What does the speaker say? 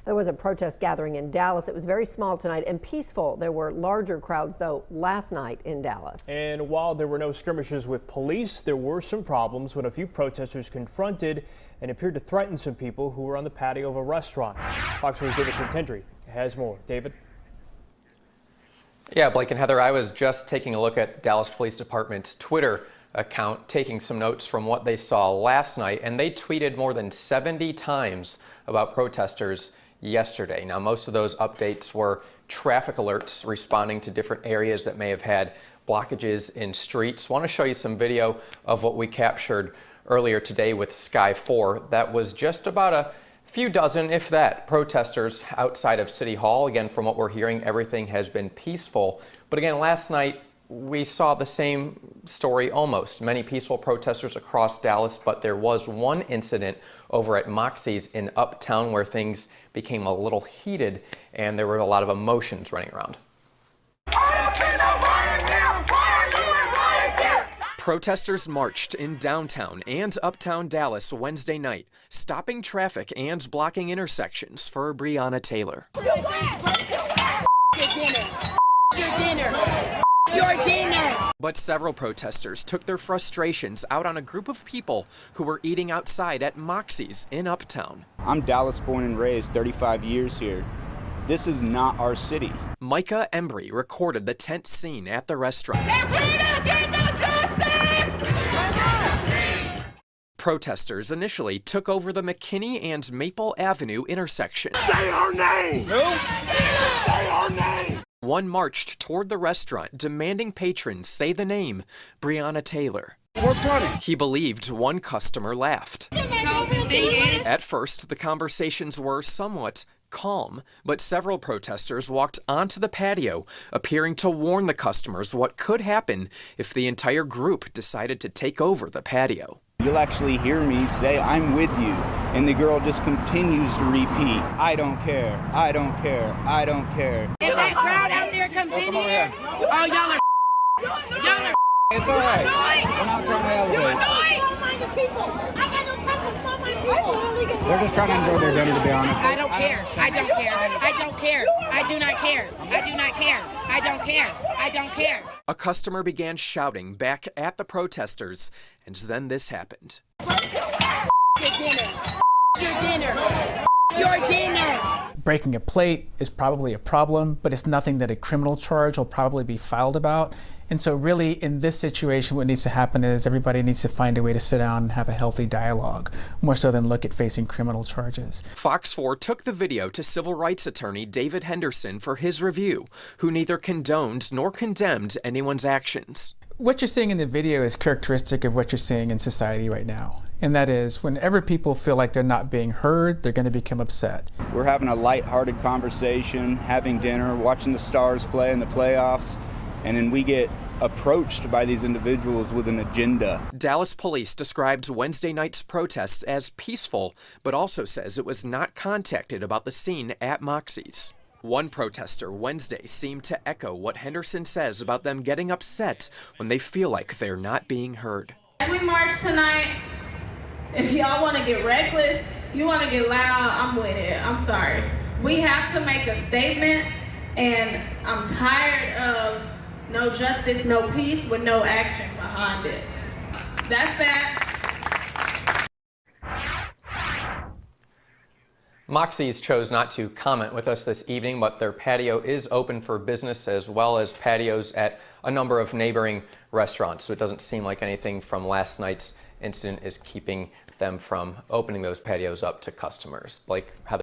There was a protest gathering in Dallas. It was very small tonight and peaceful. There were larger crowds, though, last night in Dallas. And while there were no skirmishes with police, there were some problems when a few protesters confronted and appeared to threaten some people who were on the patio of a restaurant. Fox 4's David Santendri has more. David? Yeah, Blake and Heather, I was just taking a look at Dallas Police Department's Twitter account, taking some notes from what they saw last night, and they tweeted more than 70 times about protesters yesterday. Now, most of those updates were traffic alerts responding to different areas that may have had blockages in streets. I want to show you some video of what we captured earlier today with Sky 4. That was just about a few dozen, if that, protesters outside of City Hall. Again, from what we're hearing, everything has been peaceful. But again, last night, we saw the same story almost. Many peaceful protesters across Dallas, but there was one incident over at Moxie's in Uptown where things became a little heated and there were a lot of emotions running around. Protesters marched in downtown and uptown Dallas Wednesday night, stopping traffic and blocking intersections for Breonna Taylor. Your dinner! But several protesters took their frustrations out on a group of people who were eating outside at Moxie's in Uptown. I'm Dallas born and raised, 35 years here. This is not our city. Micah Embry recorded the tense scene at the restaurant. Protesters initially took over the McKinney and Maple Avenue intersection. Say her name! Who? Say her name! One marched toward the restaurant, demanding patrons say the name, Breonna Taylor. What's funny? He believed one customer laughed. At first, the conversations were somewhat calm, but several protesters walked onto the patio, appearing to warn the customers what could happen if the entire group decided to take over the patio. You'll actually hear me say, "I'm with you," and the girl just continues to repeat, "I don't care, I don't care, I don't care." If that crowd out there comes in here, oh, y'all are It's all right. We're not trying to elevate. They're just trying to enjoy their dinner, to be honest. I don't care. I don't care. I don't care. I do not care. I do not care. I don't care. I don't care. A customer began shouting back at the protesters, and then this happened. Your dinner. Your dinner. Your dinner. Breaking a plate is probably a problem, but it's nothing that a criminal charge will probably be filed about. And so really in this situation, what needs to happen is everybody needs to find a way to sit down and have a healthy dialogue, more so than look at facing criminal charges. Fox 4 took the video to civil rights attorney David Henderson for his review, who neither condoned nor condemned anyone's actions. What you're seeing in the video is characteristic of what you're seeing in society right now. And that is, whenever people feel like they're not being heard, they're going to become upset. We're having a lighthearted conversation, having dinner, watching the Stars play in the playoffs, and then we get approached by these individuals with an agenda. Dallas police describes Wednesday night's protests as peaceful, but also says it was not contacted about the scene at Moxie's. One protester Wednesday seemed to echo what Henderson says about them getting upset when they feel like they're not being heard. As we march tonight, if y'all want to get reckless, you want to get loud, I'm with it. I'm sorry. We have to make a statement, and I'm tired of no justice, no peace with no action behind it. That's that. Moxie's chose not to comment with us this evening, but their patio is open for business as well as patios at a number of neighboring restaurants. So it doesn't seem like anything from last night's incident is keeping them from opening those patios up to customers. Blake, how